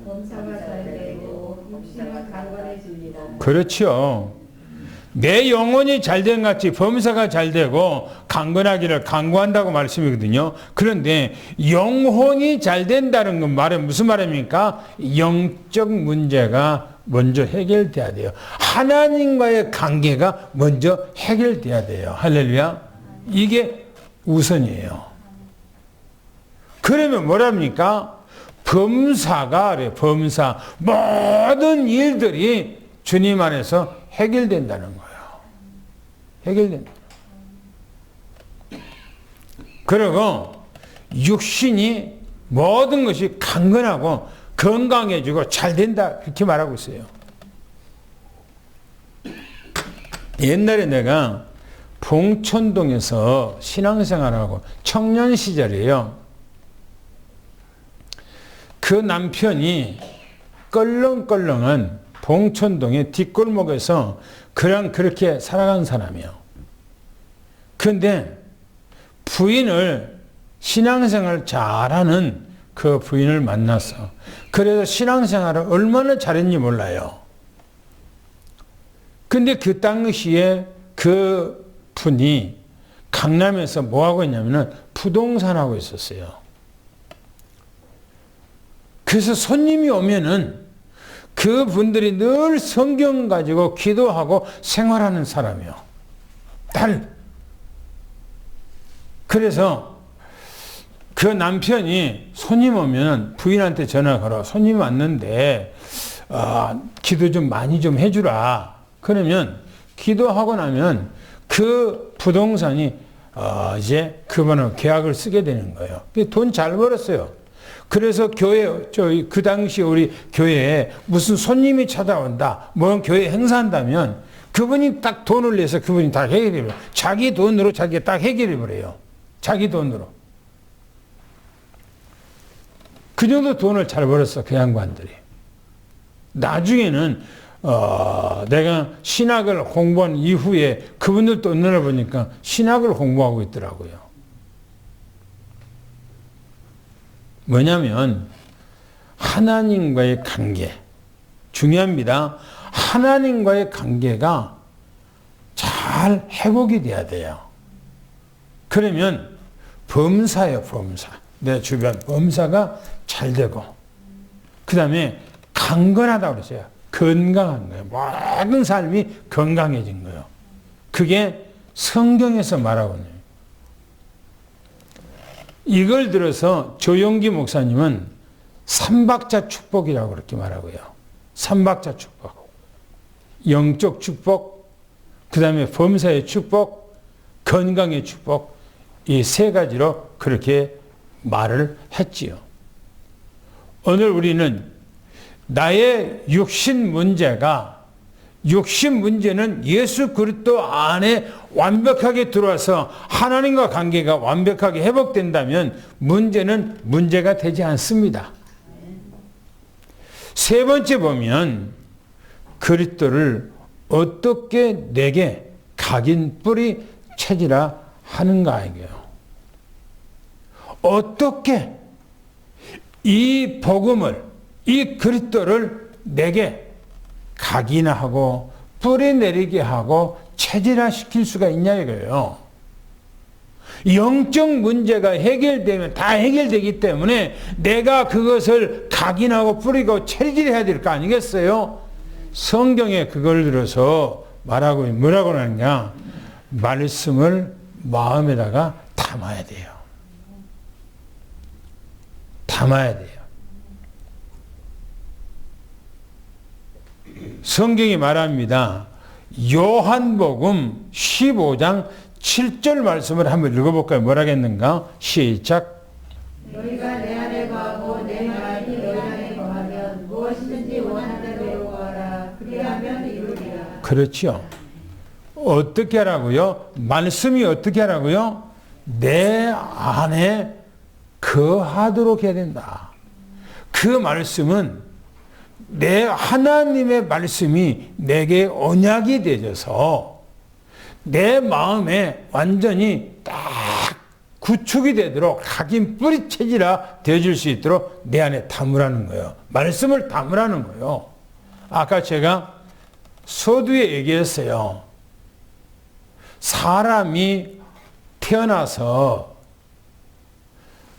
범사가 잘 되고 육신은 강건해집니다. 그렇죠. 내 영혼이 잘된 같이 범사가 잘 되고 강건하기를 강구한다고 말씀이거든요. 그런데 영혼이 잘 된다는 건 말은 무슨 말입니까? 영적 문제가 먼저 해결돼야 돼요. 하나님과의 관계가 먼저 해결돼야 돼요. 할렐루야. 이게 우선이에요. 그러면 뭐랍니까? 범사 모든 일들이 주님 안에서 해결된다는 거예요. 해결된다. 그리고 육신이 모든 것이 강건하고 건강해지고 잘 된다 이렇게 말하고 있어요. 옛날에 내가 봉천동에서 신앙생활하고 청년 시절이에요. 그 남편이 껄렁껄렁한 봉천동의 뒷골목에서 그렇게 살아간 사람이에요. 근데 부인을 신앙생활 잘하는 그 부인을 만났어. 그래서 신앙생활을 얼마나 잘했는지 몰라요. 근데 그 당시에 그 분이 강남에서 뭐 하고 있냐면은 부동산 하고 있었어요. 그래서 손님이 오면은 그 분들이 늘 성경 가지고 기도하고 생활하는 사람이요. 그래서 그 남편이 손님 오면 부인한테 전화 걸어. 손님 왔는데 기도 좀 많이 좀 해주라. 그러면 기도하고 나면 그 부동산이 이제 그분은 계약을 쓰게 되는 거예요. 돈 잘 벌었어요. 그래서 그 당시 우리 교회에 무슨 손님이 찾아온다, 뭐 교회 행사한다면 그분이 딱 돈을 내서 그분이 다 해결해버려요. 자기 돈으로 자기가 딱 해결해버려요. 자기 돈으로. 그 정도 돈을 잘 벌었어, 그 양반들이. 나중에는 내가 신학을 공부한 이후에 그분들도 눈을 보니까 신학을 공부하고 있더라고요. 뭐냐면 하나님과의 관계 중요합니다. 하나님과의 관계가 잘 회복이 돼야 돼요. 그러면 범사예요, 범사. 내 주변 범사가 잘 되고, 그 다음에 강건하다고 그랬어요. 건강한 거예요. 모든 삶이 건강해진 거예요. 그게 성경에서 말하고 있는 거예요. 이걸 들어서 조용기 목사님은 삼박자 축복이라고 그렇게 말하고요. 삼박자 축복. 영적 축복, 그 다음에 범사의 축복, 건강의 축복, 이 세 가지로 그렇게 말을 했지요. 오늘 우리는 나의 육신 문제는 예수 그리스도 안에 완벽하게 들어와서 하나님과 관계가 완벽하게 회복된다면 문제는 문제가 되지 않습니다. 세 번째 보면 그리스도를 어떻게 내게 각인 뿌리 찾으라 하는가 이게요. 어떻게 이 복음을, 이 그리스도를 내게 각인하고 뿌리 내리게 하고 체질화시킬 수가 있냐 이거예요. 영적 문제가 해결되면 다 해결되기 때문에 내가 그것을 각인하고 뿌리고 체질해야 될 거 아니겠어요? 성경에 그걸 들어서 말하고 뭐라고 하느냐? 말씀을 마음에다가 담아야 돼요. 담아야 돼요. 성경이 말합니다. 요한복음 15장 7절 말씀을 한번 읽어볼까요? 뭐라겠는가? 시작. 너희가 내 안에 거하고 내 말이 너희 안에 거하면 무엇이든지 원하는 대로 구하라. 그리하면 이루리라. 그렇죠. 어떻게 하라고요? 말씀이 어떻게 하라고요? 내 안에 거하도록 해야 된다. 그 말씀은 내 하나님의 말씀이 내게 언약이 되어서 내 마음에 완전히 딱 구축이 되도록 각인 뿌리 체질화 되어줄 수 있도록 내 안에 담으라는 거예요. 말씀을 담으라는 거예요. 아까 제가 서두에 얘기했어요. 사람이 태어나서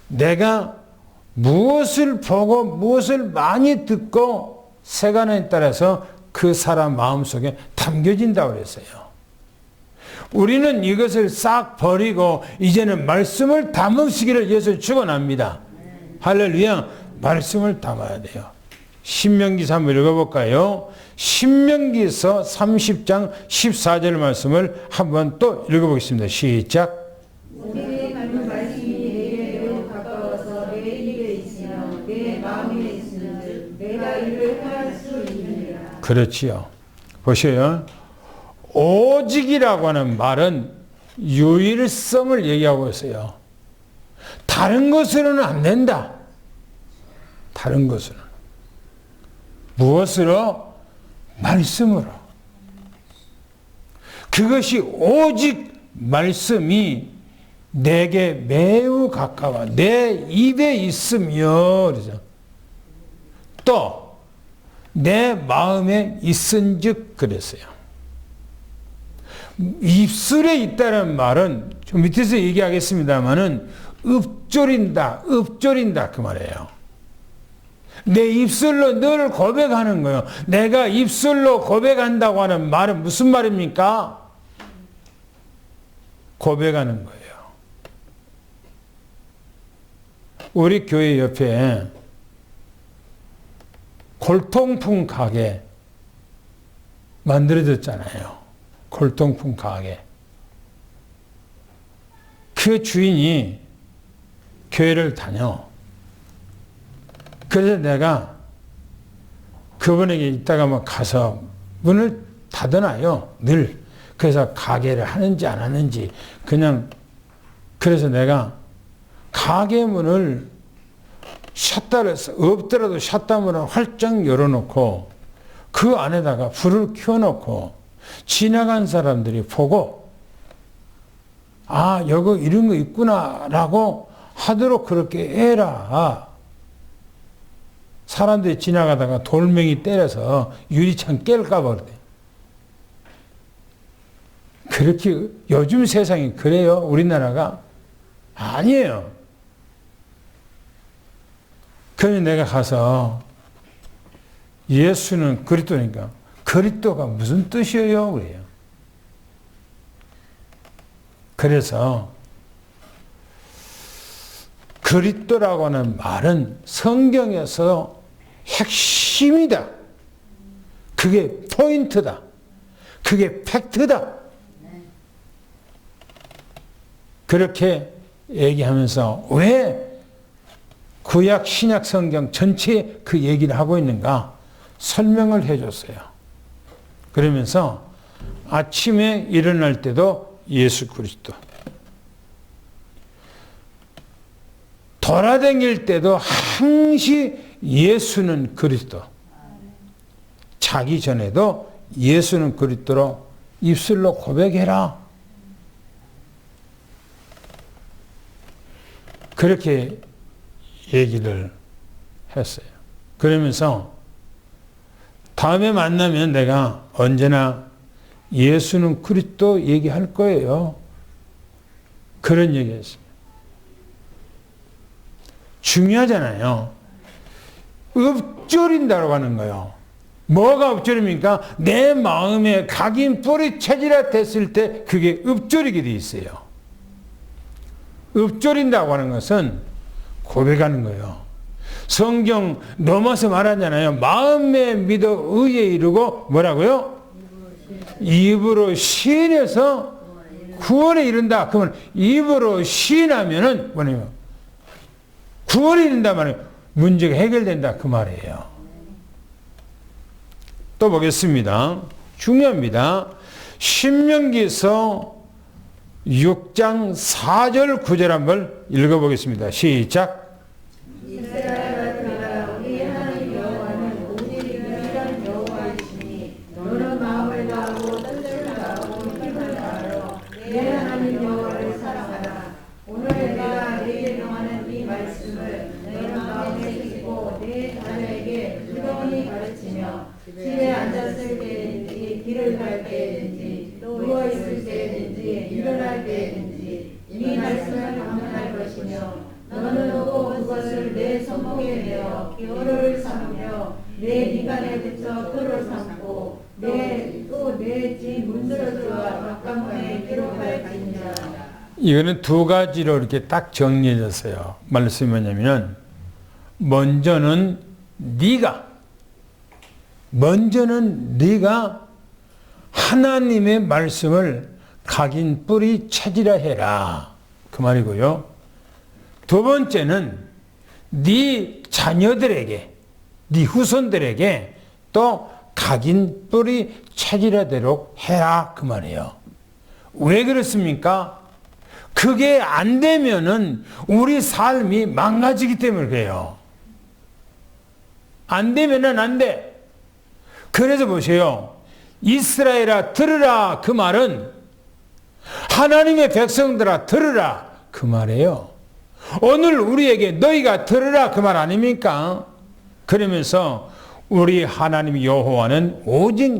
내가 무엇을 보고 무엇을 많이 듣고 세간에 따라서 그 사람 마음속에 담겨진다고 그랬어요. 우리는 이것을 싹 버리고 이제는 말씀을 담으시기를 예수 축원합니다. 할렐루야. 말씀을 담아야 돼요. 신명기서 한번 읽어볼까요? 신명기서 30장 14절 말씀을 한번 또 읽어보겠습니다. 시작. 내게 받는 말씀이 내게 매우 가까워서 내 입에 있으며 내 마음에 있으면 내가 이를 행할 수 있느니라. 그렇지요. 보세요. 오직이라고 하는 말은 유일성을 얘기하고 있어요. 다른 것으로는 안 된다. 다른 것으로. 무엇으로? 말씀으로. 그것이 오직 말씀이 내게 매우 가까워 내 입에 있으며 그러죠. 또 내 마음에 있은즉 그랬어요. 입술에 있다는 말은 좀 밑에서 얘기하겠습니다만은 읊조린다 그 말이에요. 내 입술로 늘 고백하는 거예요. 내가 입술로 고백한다고 하는 말은 무슨 말입니까? 고백하는 거예요. 우리 교회 옆에 골통품 가게 만들어졌잖아요. 골통품 가게. 그 주인이 교회를 다녀. 그래서 내가 그분에게 이따가 뭐 가서 문을 닫아놔요. 늘. 그래서 가게를 하는지 안 하는지 그냥 그래서 내가 가게 문을 샷다를 없더라도 샷다 문을 활짝 열어놓고 그 안에다가 불을 켜놓고 지나간 사람들이 보고 아 여기 이런 거 있구나라고 하도록 그렇게 해라. 사람들이 지나가다가 돌멩이 때려서 유리창 깰까 봐 그래. 그렇게 요즘 세상이 그래요? 우리나라가? 아니에요. 그래서 내가 가서 예수는 그리스도니까 그리스도가 무슨 뜻이에요? 그래요. 그래서 그리스도라고 하는 말은 성경에서 핵심이다. 그게 포인트다. 그게 팩트다. 그렇게 얘기하면서 왜 구약 신약 성경 전체에 그 얘기를 하고 있는가 설명을 해줬어요. 그러면서 아침에 일어날 때도 예수 그리스도, 돌아다닐 때도 항시 예수는 그리스도, 자기 전에도 예수는 그리스도로 입술로 고백해라. 그렇게 얘기를 했어요. 그러면서 다음에 만나면 내가 언제나 예수는 그리스도 얘기할 거예요. 그런 얘기했어요. 중요하잖아요. 읊조린다고 하는 거예요. 뭐가 읊조립니까? 내 마음에 각인 뿌리 체질화 됐을 때 그게 읊조리게 돼 있어요. 읊조린다고 하는 것은 고백하는 거예요. 성경 넘어서 말하잖아요. 마음에 믿어 의에 이르고 뭐라고요? 입으로 시인해서 구원에 이른다. 그러면 입으로 시인하면은 뭐냐면 구원에 이른다 말이에요. 문제가 해결된다 그 말이에요. 또 보겠습니다. 중요합니다. 신명기서 6장 4절 9절 한번 읽어보겠습니다. 시작. 이스라엘아, 우리 하나님 여호와는 오직 유일한 여호와이시니 너는 마음을 다하고 뜻을 다하고 힘을 다하여 내 하나님 여호와를 사랑하라. 오늘 내가 내게 명하는 이 말씀을 너는 마음에 새기고 내 자녀에게 무던히 가르치며 집에 앉았을 때든지 길을 갈 때든지 누워 있을 때든지 일어날 때든지 이 말씀을 강론할 것이며 너는 또 그것을 내 손목에 내어 뼈를 삼으며 내 미간에 붙여 뼈를 삼고 내 집 문드러지와 막강문에 기록할지니라. 이거는 두 가지로 이렇게 딱 정리해졌어요. 말씀이 뭐냐면 먼저는 네가 하나님의 말씀을 각인 뿌리 체질화해라 그 말이고요. 두 번째는 네 자녀들에게, 네 후손들에게 또 각인 뿌리 체질화되도록 해라 그 말이에요. 왜 그렇습니까? 그게 안 되면은 우리 삶이 망가지기 때문에 그래요. 안 되면은 안 돼. 그래서 보세요. 이스라엘아 들으라 그 말은 하나님의 백성들아 들으라 그 말이에요. 오늘 우리에게 너희가 들으라 그 말 아닙니까? 그러면서 우리 하나님 여호와는 오직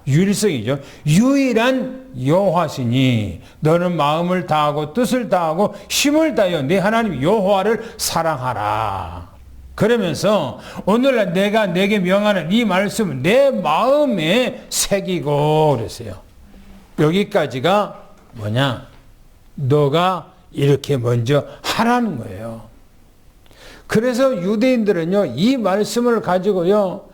유일성이죠. 유일한 여호와시니 너는 마음을 다하고 뜻을 다하고 힘을 다하여 네 하나님 여호와를 사랑하라. 그러면서 오늘날 내가 내게 명하는 이 말씀을 내 마음에 새기고 그랬어요. 여기까지가 뭐냐? 너가 이렇게 먼저 하라는 거예요. 그래서 유대인들은요, 이 말씀을 가지고요,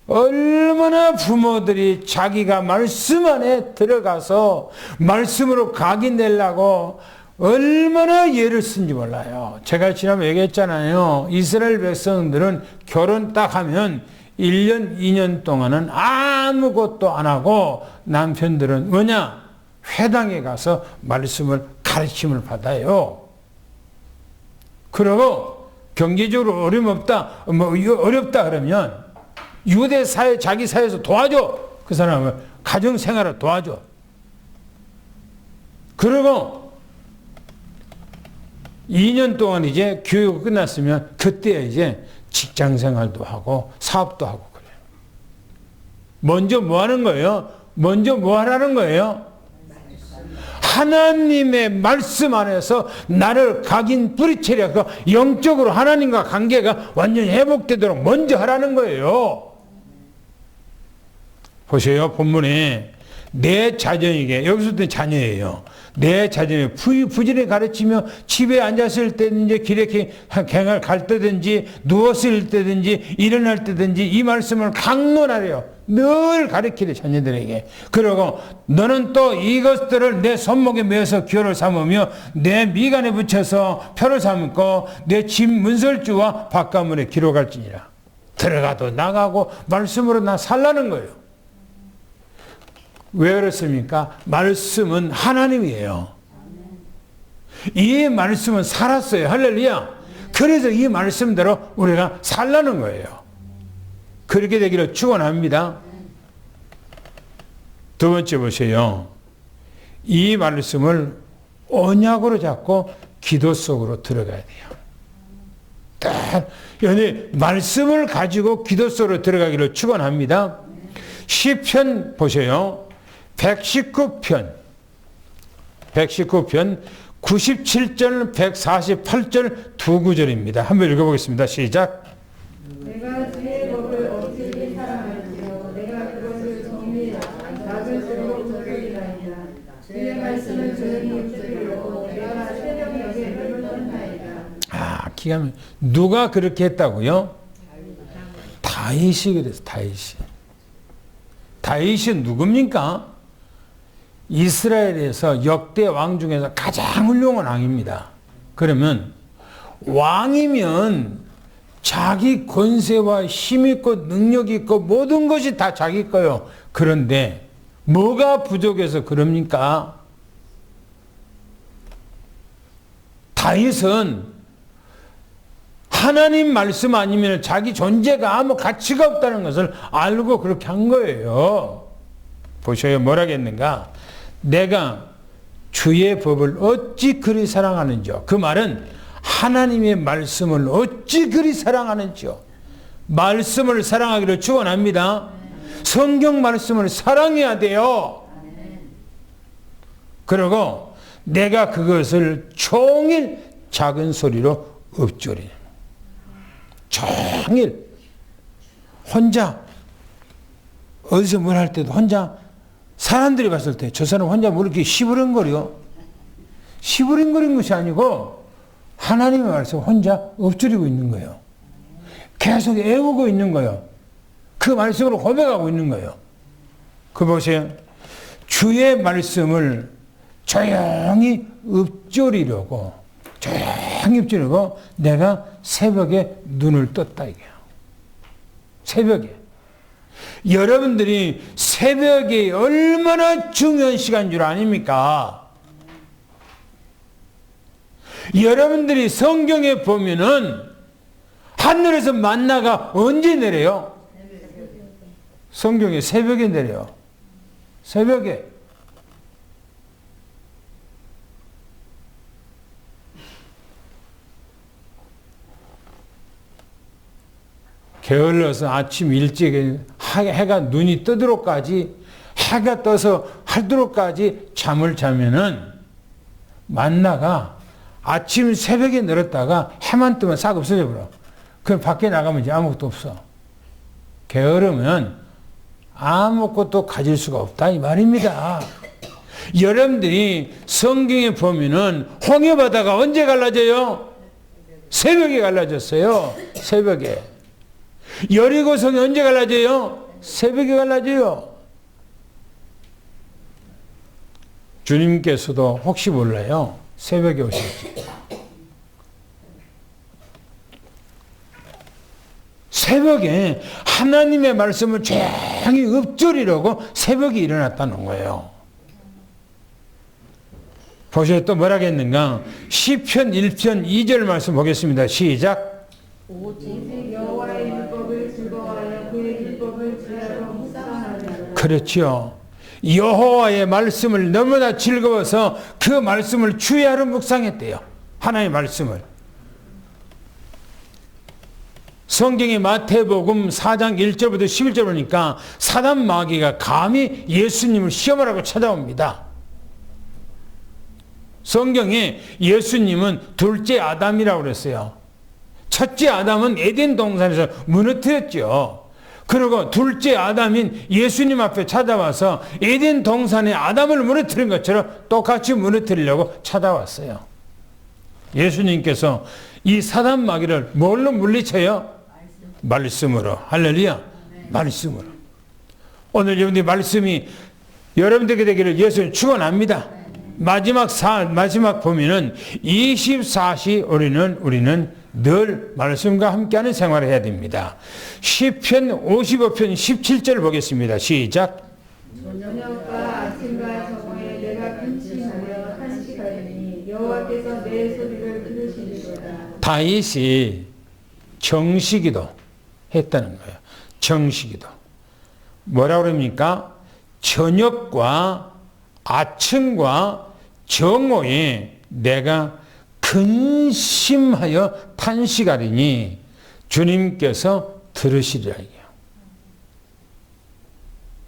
얼마나 부모들이 자기가 말씀 안에 들어가서 말씀으로 각인내려고 얼마나 예를 쓴지 몰라요. 제가 지난번에 얘기했잖아요. 이스라엘 백성들은 결혼 딱 하면 1년, 2년 동안은 아무것도 안 하고 남편들은 뭐냐? 회당에 가서 말씀을 가르침을 받아요. 그리고 경제적으로 어려움없다, 어렵다 그러면 유대 사회, 자기 사회에서 도와줘. 그 사람을 가정생활을 도와줘. 그리고 2년 동안 이제 교육이 끝났으면 그때 이제 직장생활도 하고 사업도 하고 그래요. 먼저 뭐 하는 거예요? 먼저 뭐 하라는 거예요? 하나님의 말씀 안에서 나를 각인 뿌리채려서 영적으로 하나님과 관계가 완전히 회복되도록 먼저 하라는 거예요. 보세요. 본문에 내 자녀에게, 여기서부터 자녀예요. 내 자녀에게 부지런히 가르치며 집에 앉았을 때든지 길에 갱을 갈 때든지 누웠을 때든지 일어날 때든지 이 말씀을 강론하래요. 늘 가르치래 자녀들에게. 그리고 너는 또 이것들을 내 손목에 매어서 기호를 삼으며 내 미간에 붙여서 표를 삼고 내 집 문설주와 바깥문에 기록할지니라. 들어가도 나가고 말씀으로 나 살라는 거예요. 왜 그렇습니까? 말씀은 하나님이에요. 이 말씀은 살았어요. 할렐루야. 그래서 이 말씀대로 우리가 살라는 거예요. 그렇게 되기를 축원합니다. 두 번째 보세요. 이 말씀을 언약으로 잡고 기도 속으로 들어가야 돼요. 딱 말씀을 가지고 기도 속으로 들어가기를 축원합니다. 시편 보세요. 119편 97절 148절 두 구절입니다. 한번 읽어보겠습니다. 시작. 내가 주의 법을 억지히 사랑할지요 내가 그것을 정리하라 작을수록 적으리라니라 주의 말씀은 저녁이 육주리로 내가 새벽녘에 흘러나이다. 아, 기가 막히네. 누가 그렇게 했다고요? 다윗이 그랬어. 다윗이 누굽니까? 이스라엘에서 역대 왕 중에서 가장 훌륭한 왕입니다. 그러면 왕이면 자기 권세와 힘 있고 능력 있고 모든 것이 다 자기 거요. 그런데 뭐가 부족해서 그럽니까? 다윗은 하나님 말씀 아니면 자기 존재가 아무 가치가 없다는 것을 알고 그렇게 한 거예요. 보셔요. 뭐라겠는가? 내가 주의 법을 어찌 그리 사랑하는지요. 그 말은 하나님의 말씀을 어찌 그리 사랑하는지요. 말씀을 사랑하기를 축원합니다. 성경 말씀을 사랑해야 돼요. 그리고 내가 그것을 종일 작은 소리로 읊조리. 종일 혼자 어디서 뭘 할 때도 혼자 사람들이 봤을 때 저 사람 혼자 뭐 이렇게 시부렁거려. 시부렁거리는 것이 아니고 하나님의 말씀 혼자 읊조리고 있는 거예요. 계속 애우고 있는 거예요. 그 말씀으로 고백하고 있는 거예요. 그 보세요. 주의 말씀을 조용히 읊조리려고 내가 새벽에 눈을 떴다 이게요. 새벽에. 여러분들이 새벽이 얼마나 중요한 시간인 줄 아닙니까? 여러분들이 성경에 보면은 하늘에서 만나가 언제 내려요? 성경에 새벽에 내려요. 새벽에. 게을러서 아침 일찍 해가 눈이 뜨도록까지, 해가 떠서 하도록까지 잠을 자면은 만나가 아침 새벽에 늘었다가 해만 뜨면 싹 없어져 버려. 그럼 밖에 나가면 이제 아무것도 없어. 게으르면 아무것도 가질 수가 없다 이 말입니다. 여러분들이 성경에 보면은 홍해바다가 언제 갈라져요? 새벽에 갈라졌어요. 새벽에. 여리고성이 언제 갈라져요? 새벽에 갈라져요. 주님께서도 혹시 몰라요. 새벽에 오실지. 새벽에 하나님의 말씀을 조용히 읊조리려고 새벽에 일어났다는 거예요. 보세요. 또 뭐라겠는가? 시편 1편 2절 말씀 보겠습니다. 시작. 오직 여호와의 율법을 즐거워하여 그의 율법을 주야로 묵상하라. 그렇죠. 여호와의 말씀을 너무나 즐거워서 그 말씀을 주야로 묵상했대요. 하나님의 말씀을. 성경의 마태복음 4장 1절부터 11절 보니까 사단 마귀가 감히 예수님을 시험하라고 찾아옵니다. 성경에 예수님은 둘째 아담이라고 그랬어요. 첫째 아담은 에덴 동산에서 무너뜨렸죠. 그리고 둘째 아담인 예수님 앞에 찾아와서 에덴 동산에 아담을 무너뜨린 것처럼 똑같이 무너뜨리려고 찾아왔어요. 예수님께서 이 사단 마귀를 뭘로 물리쳐요? 말씀으로. 할렐루야. 말씀으로. 오늘 여러분들의 말씀이 여러분들에게 되기를 예수님 축원합니다. 마지막 보면은 24시 우리는 늘 말씀과 함께하는 생활을 해야 됩니다. 시편 55편 17절 보겠습니다. 시작. 저녁과 아침과 저녁에 내가 근심하며 탄식하리니 여호와께서 내 소리를 들으시리로다. 다윗이 정시기도 했다는 거예요. 정시기도. 뭐라고 그럽니까? 저녁과 아침과 정오에 내가 근심하여 탄식하리니 주님께서 들으시리라.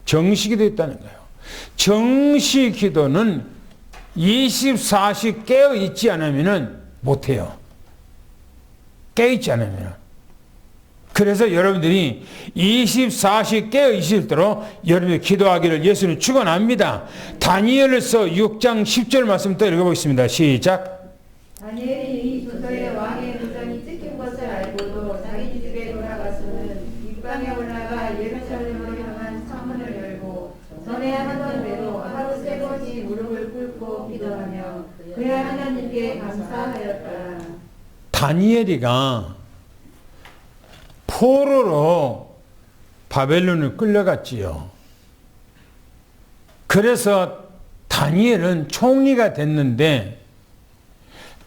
정시기도 있다는 거예요. 정시기도는 24시 깨어 있지 않으면 못해요. 깨어 있지 않으면. 그래서 여러분들이 24시 깨어 있을도록 여러분이 기도하기를 예수님 축원합니다. 다니엘서 6장 10절 말씀 또 읽어보겠습니다. 시작. 다니엘이 이 조서에 왕의 도장이 찍힌 것을 알고도 자기 집에 돌아가서는 윗방에 올라가 예루살렘으로 향한 창문을 열고 전에 하던 대로 하루 3번씩 무릎을 꿇고 기도하며 그의 하나님께 감사하였다. 다니엘이가 포로로 바벨론을 끌려갔지요. 그래서 다니엘은 총리가 됐는데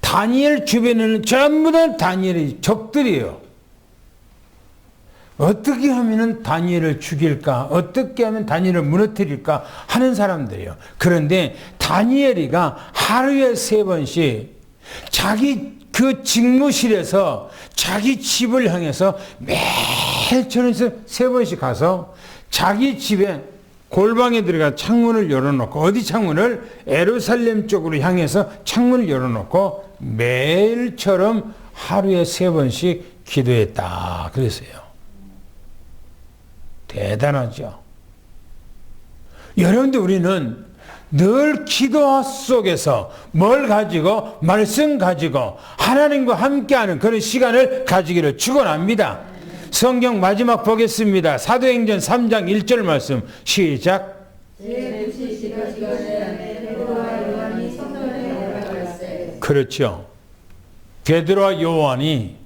다니엘 주변에는 전부 다 다니엘의 적들이에요. 어떻게 하면 다니엘을 죽일까? 어떻게 하면 다니엘을 무너뜨릴까? 하는 사람들이에요. 그런데 다니엘이가 하루에 3번씩 자기 그 직무실에서 자기 집을 향해서 매일 저녁에 3번씩 가서 자기 집에 골방에 들어가 창문을 열어놓고, 어디 창문을? 예루살렘 쪽으로 향해서 창문을 열어놓고 매일처럼 하루에 3번씩 기도했다 그랬어요. 대단하죠. 여러분들, 우리는 늘 기도 속에서 뭘 가지고? 말씀 가지고 하나님과 함께하는 그런 시간을 가지기를 축원합니다. 성경 마지막 보겠습니다. 사도행전 3장 1절 말씀 시작. 제9시 시간에 베드로와 요한이 성전에 올라갔어요. 그렇죠. 베드로와 요한이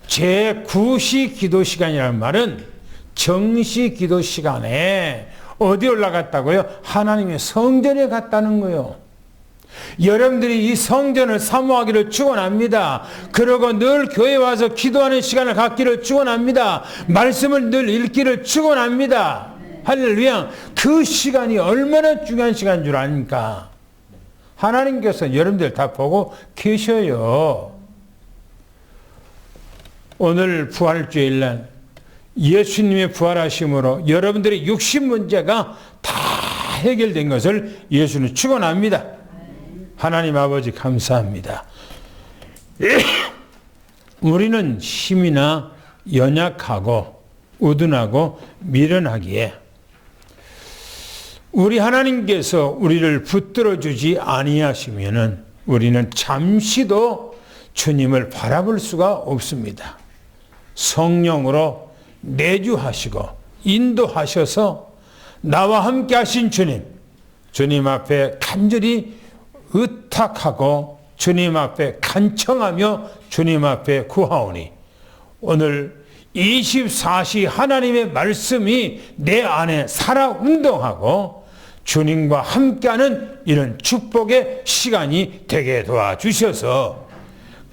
제9시 기도 시간이라는 말은 정시 기도 시간에 어디 올라갔다고요? 하나님의 성전에 갔다는 거예요. 여러분들이 이 성전을 사모하기를 축원합니다. 그리고 늘 교회에 와서 기도하는 시간을 갖기를 축원합니다. 말씀을 늘 읽기를 축원합니다. 할렐루야. 그 시간이 얼마나 중요한 시간인 줄 아닙니까? 하나님께서 여러분들 다 보고 계셔요. 오늘 부활주일날 예수님의 부활하심으로 여러분들의 육신 문제가 다 해결된 것을 예수는 축원합니다. 하나님 아버지 감사합니다. 우리는 힘이나 연약하고 우둔하고 미련하기에 우리 하나님께서 우리를 붙들어 주지 아니하시면은 우리는 잠시도 주님을 바라볼 수가 없습니다. 성령으로 내주하시고 인도하셔서 나와 함께 하신 주님 앞에 간절히 의탁하고 주님 앞에 간청하며 주님 앞에 구하오니 오늘 24시 하나님의 말씀이 내 안에 살아 운동하고 주님과 함께하는 이런 축복의 시간이 되게 도와주셔서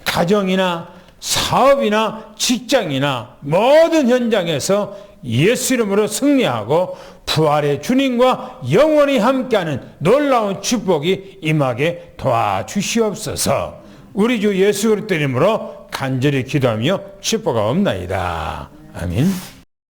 가정이나 사업이나 직장이나 모든 현장에서 예수 이름으로 승리하고 부활의 주님과 영원히 함께하는 놀라운 축복이 임하게 도와주시옵소서. 우리 주 예수 그리스도 이름으로 간절히 기도하며 축복하옵나이다. 아멘.